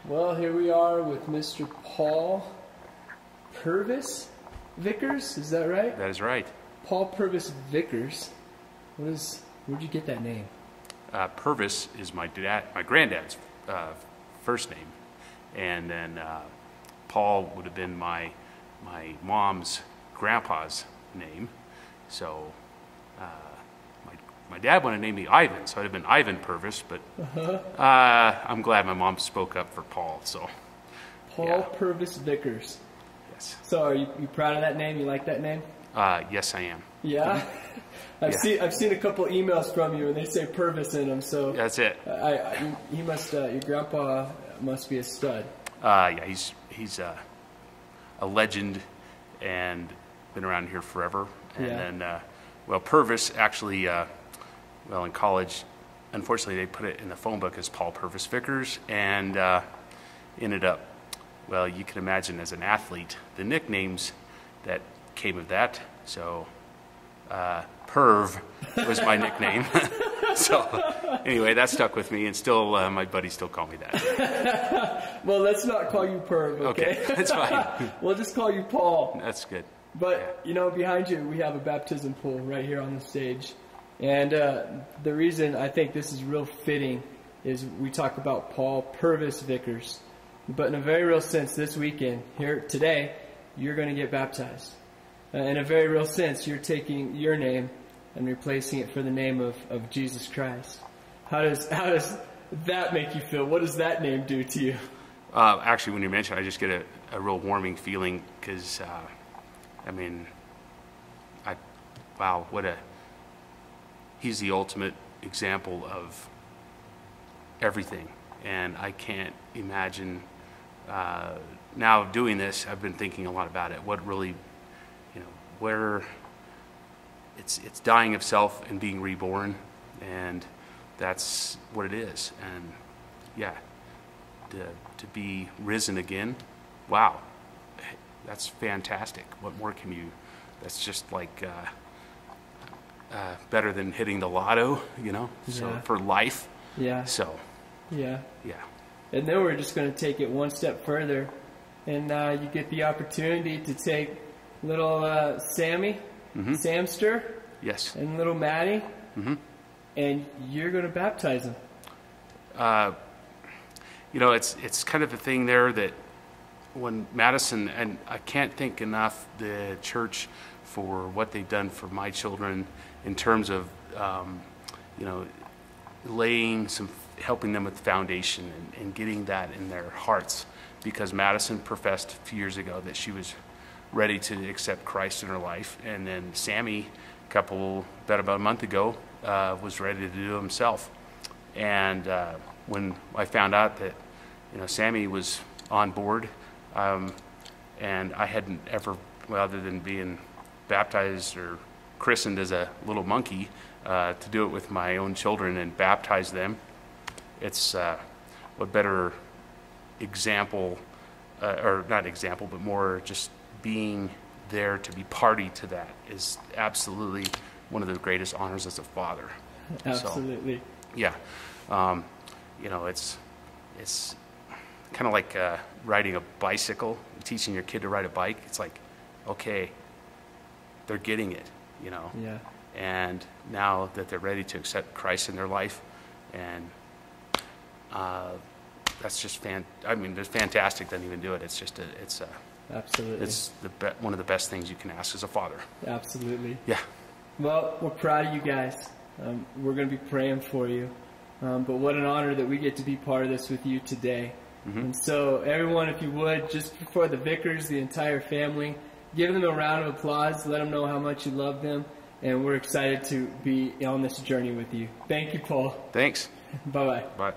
Well, here we are with Mr. Paul Purvis Vickers. Is that right? That is right. Paul Purvis Vickers. Where'd you get that name? Purvis is my granddad's first name, and then Paul would have been my mom's grandpa's name. So my dad wanted to name me Ivan, so I'd have been Ivan Purvis, but I'm glad my mom spoke up for Paul. So Paul Purvis Vickers. Yes. So are you proud of that name? You like that name? Yes, I am. Yeah. I've seen a couple emails from you, and they say Purvis in them. So that's it. He must. Your grandpa must be a stud. Yeah, he's a legend and been around here forever. And then, well, Purvis actually, well, in college, unfortunately, they put it in the phone book as Paul Purvis Vickers, and ended up, well, you can imagine as an athlete, the nicknames that came of that. So, Perv was my nickname. So, anyway, that stuck with me, and still, my buddies still call me that. Well, let's not call you Perv, okay? Okay, that's fine. We'll just call you Paul. That's good. But, you know, behind you, we have a baptism pool right here on the stage. And the reason I think this is real fitting is we talk about Paul Purvis Vickers. But in a very real sense, this weekend, here today, you're going to get baptized. In a very real sense, you're taking your name and replacing it for the name of Jesus Christ. How does that make you feel? What does that name do to you? Actually, when you mention it, I just get a real warming feeling because, I mean, wow, he's the ultimate example of everything. And I can't imagine, now doing this, I've been thinking a lot about it, what really, you know, where it's dying of self and being reborn, and that's what it is. And yeah, to be risen again, wow, that's fantastic. What more can you, that's just like better than hitting the lotto, you know, so for life. Yeah. So yeah. Yeah. And then we're just going to take it one step further, and you get the opportunity to take little Sammy, Samster, yes, and little Maddie, and you're going to baptize them. You know, it's kind of a thing there that when Madison, and I can't thank enough the church for what they've done for my children in terms of, you know, helping them with the foundation and getting that in their hearts, because Madison professed a few years ago that she was ready to accept Christ in her life, and then Sammy, about a month ago, was ready to do it himself. And when I found out that, you know, Sammy was on board, and I hadn't ever, well, other than being baptized or christened as a little monkey, to do it with my own children and baptize them, it's what better example, or not example, but more just being there to be party to that is absolutely one of the greatest honors as a father. Absolutely. So, yeah. You know, it's kind of like riding a bicycle, teaching your kid to ride a bike. It's like, okay, they're getting it, you know. Yeah. And now that they're ready to accept Christ in their life, and that's just I mean, it's fantastic. Doesn't even do it. It's just absolutely. It's one of the best things you can ask as a father. Absolutely. Yeah. Well, we're proud of you guys. We're going to be praying for you. But what an honor that we get to be part of this with you today. And so, everyone, if you would, just before the Vickers, the entire family, give them a round of applause. Let them know how much you love them. And we're excited to be on this journey with you. Thank you, Paul. Thanks. Bye-bye. Bye.